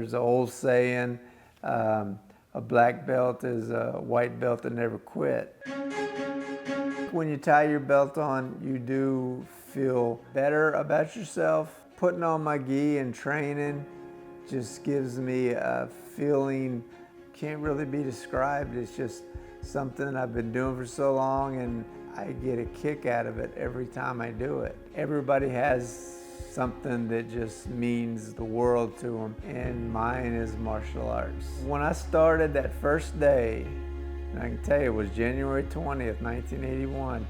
There's an old saying, a black belt is a white belt that never quit. When you tie your belt on, you do feel better about yourself. Putting on my gi and training just gives me a feeling, can't really be described. It's just something I've been doing for so long, and I get a kick out of it every time I do it. Everybody has something that just means the world to them, and mine is martial arts. When I started that first day, and I can tell you it was January 20th, 1981,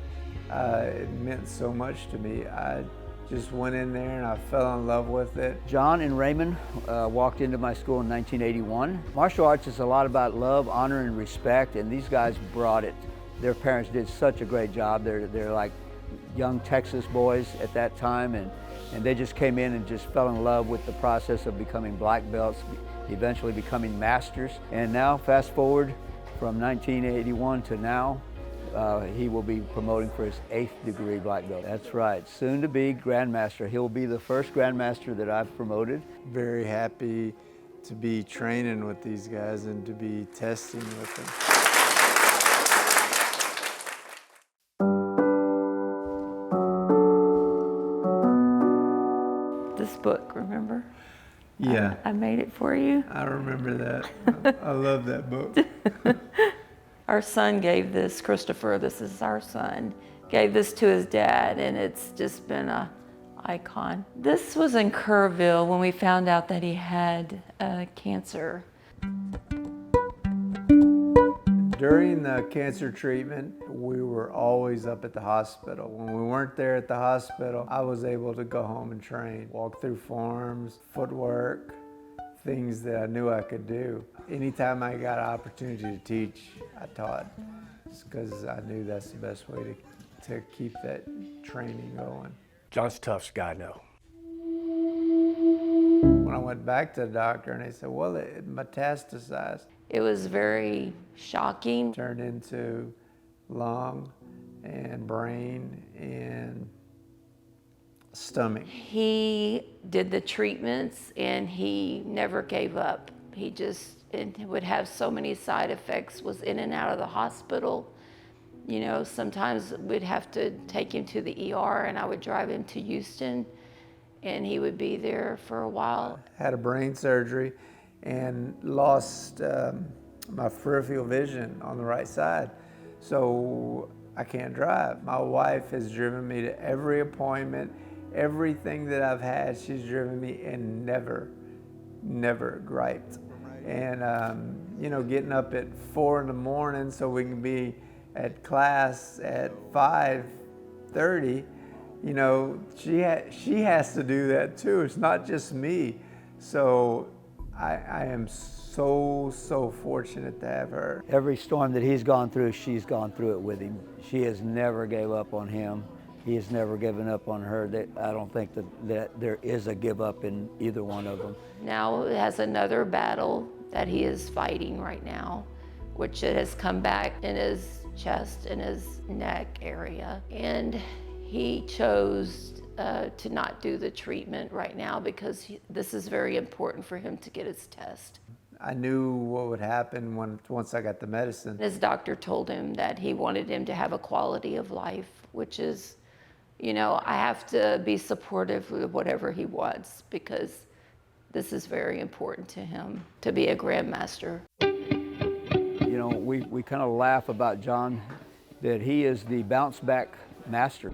it meant so much to me. I just went in there and I fell in love with it. John and Raymond walked into my school in 1981. Martial arts is a lot about love, honor, and respect, and these guys brought it. Their parents did such a great job. They're like young Texas boys at that time, and they just came in and just fell in love with the process of becoming black belts, eventually becoming masters. And now, fast forward from 1981 to now, he will be promoting for his 8th degree black belt. That's right, soon to be Grandmaster. He'll be the first Grandmaster that I've promoted. Very happy to be training with these guys and to be testing with them. This book, remember? Yeah. I made it for you. I remember that. I love that book. Our son gave this, Christopher, this is our son, gave this to his dad, and it's just been a icon. This was in Kerrville when we found out that he had cancer. During the cancer treatment, we were always up at the hospital. When we weren't there at the hospital, I was able to go home and train, walk through forms, footwork, things that I knew I could do. Anytime I got an opportunity to teach, I taught, just because I knew that's the best way to keep that training going. John's the toughest guy I know. When I went back to the doctor and they said, well, it metastasized. It was very shocking. Turned into lung and brain and stomach. He did the treatments and he never gave up. He just would have so many side effects, was in and out of the hospital. You know, sometimes we'd have to take him to the ER and I would drive him to Houston and he would be there for a while. Had a brain surgery and lost my peripheral vision on the right side. So I can't drive. My wife has driven me to every appointment, everything that I've had, she's driven me and never griped. And you know, getting up at 4 in the morning so we can be at class at 5:30, you know, she has to do that too. It's not just me. So I am so fortunate to have her. Every storm that he's gone through, she's gone through it with him. She has never gave up on him. He has never given up on her. I don't think that there is a give up in either one of them. Now he has another battle that he is fighting right now, which it has come back in his chest and his neck area. And he chose to not do the treatment right now because this is very important for him to get his test. I knew what would happen once I got the medicine. His doctor told him that he wanted him to have a quality of life, which is, you know, I have to be supportive of whatever he wants because this is very important to him, to be a Grandmaster. You know, we kind of laugh about John, that he is the bounce back master.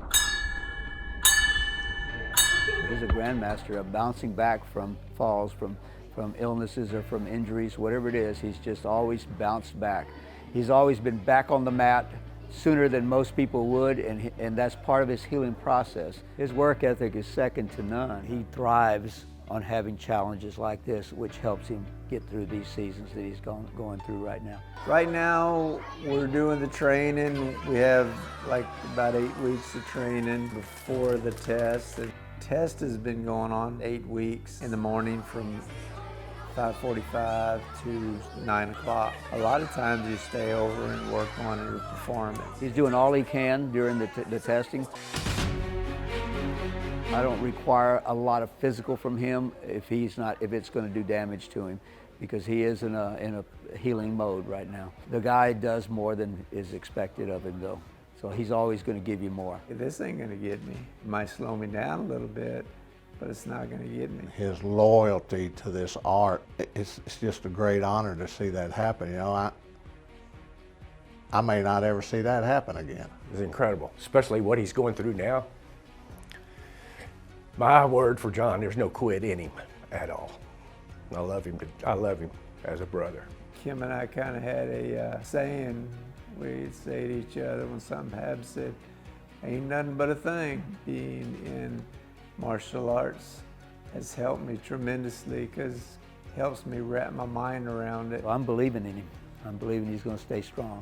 He's a Grandmaster of bouncing back from falls, from illnesses or from injuries, whatever it is. He's just always bounced back. He's always been back on the mat sooner than most people would, and that's part of his healing process. His work ethic is second to none. He thrives on having challenges like this, which helps him get through these seasons that he's going through right now. Right now, we're doing the training. We have like about 8 weeks of training before the test. The test has been going on 8 weeks in the morning from 5:45 to 9 o'clock. A lot of times you stay over and work on your performance. He's doing all he can during the testing. I don't require a lot of physical from him if it's going to do damage to him, because he is in a healing mode right now. The guy does more than is expected of him though, so he's always going to give you more. This ain't gonna get me. It might slow me down a little bit, but it's not gonna get me. His loyalty to this art, it's just a great honor to see that happen. You know, I may not ever see that happen again. It's incredible, especially what he's going through now. My word for John, there's no quit in him at all. I love him as a brother. Kim and I kind of had a saying. We'd say to each other when something happened, said, ain't nothing but a thing. Being in martial arts has helped me tremendously because it helps me wrap my mind around it. I'm believing in him. I'm believing he's going to stay strong.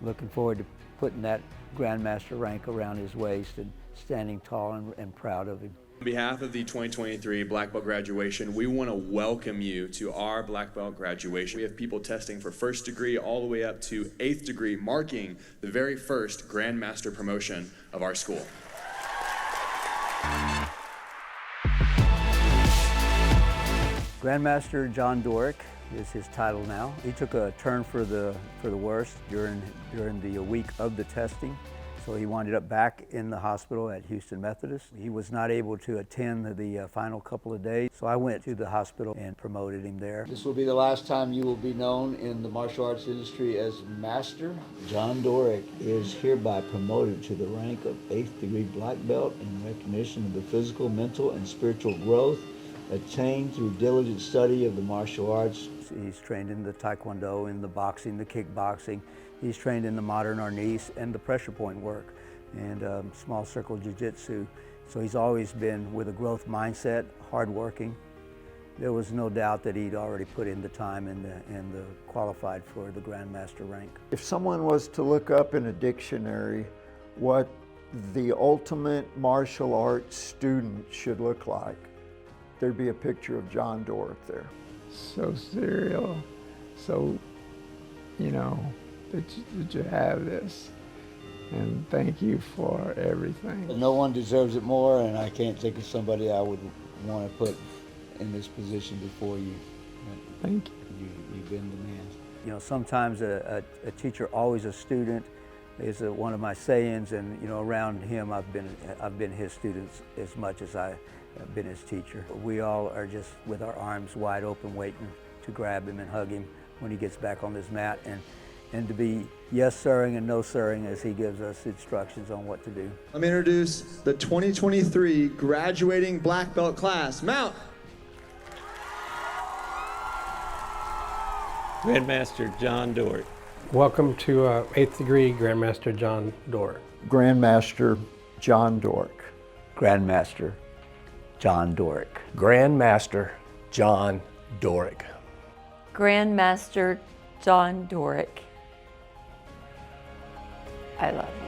Looking forward to putting that Grandmaster rank around his waist and standing tall and proud of him. On behalf of the 2023 Black Belt graduation, we want to welcome you to our Black Belt graduation. We have people testing for 1st degree all the way up to 8th degree, marking the very first Grandmaster promotion of our school. Grandmaster John Doreck is his title now. He took a turn for the worse during the week of the testing. So he wound up back in the hospital at Houston Methodist. He was not able to attend the final couple of days, so I went to the hospital and promoted him there. This will be the last time you will be known in the martial arts industry as Master. John Doreck is hereby promoted to the rank of 8th degree black belt in recognition of the physical, mental, and spiritual growth attained through diligent study of the martial arts. He's trained in the Taekwondo, in the boxing, the kickboxing. He's trained in the modern arnis and the pressure point work and small circle jiu-jitsu. So he's always been with a growth mindset, hardworking. There was no doubt that he'd already put in the time and qualified for the Grandmaster rank. If someone was to look up in a dictionary what the ultimate martial arts student should look like, there'd be a picture of John Doreck there. So surreal, so, you know, that you have this. And thank you for everything. No one deserves it more, and I can't think of somebody I would want to put in this position before you. Thank you. You've been the man. You know, sometimes a teacher, always a student, is one of my sayings, and you know, around him, I've been his student as much as I have been his teacher. We all are just with our arms wide open, waiting to grab him and hug him when he gets back on this mat, and to be yes sirring and no sirring as he gives us instructions on what to do. Let me introduce the 2023 graduating black belt class. Mount! Grandmaster John Doreck. Welcome to 8th degree Grandmaster John Doreck. Grandmaster John Doreck. Grandmaster John Doreck. Grandmaster John Doreck. Grandmaster John Doreck. I love him.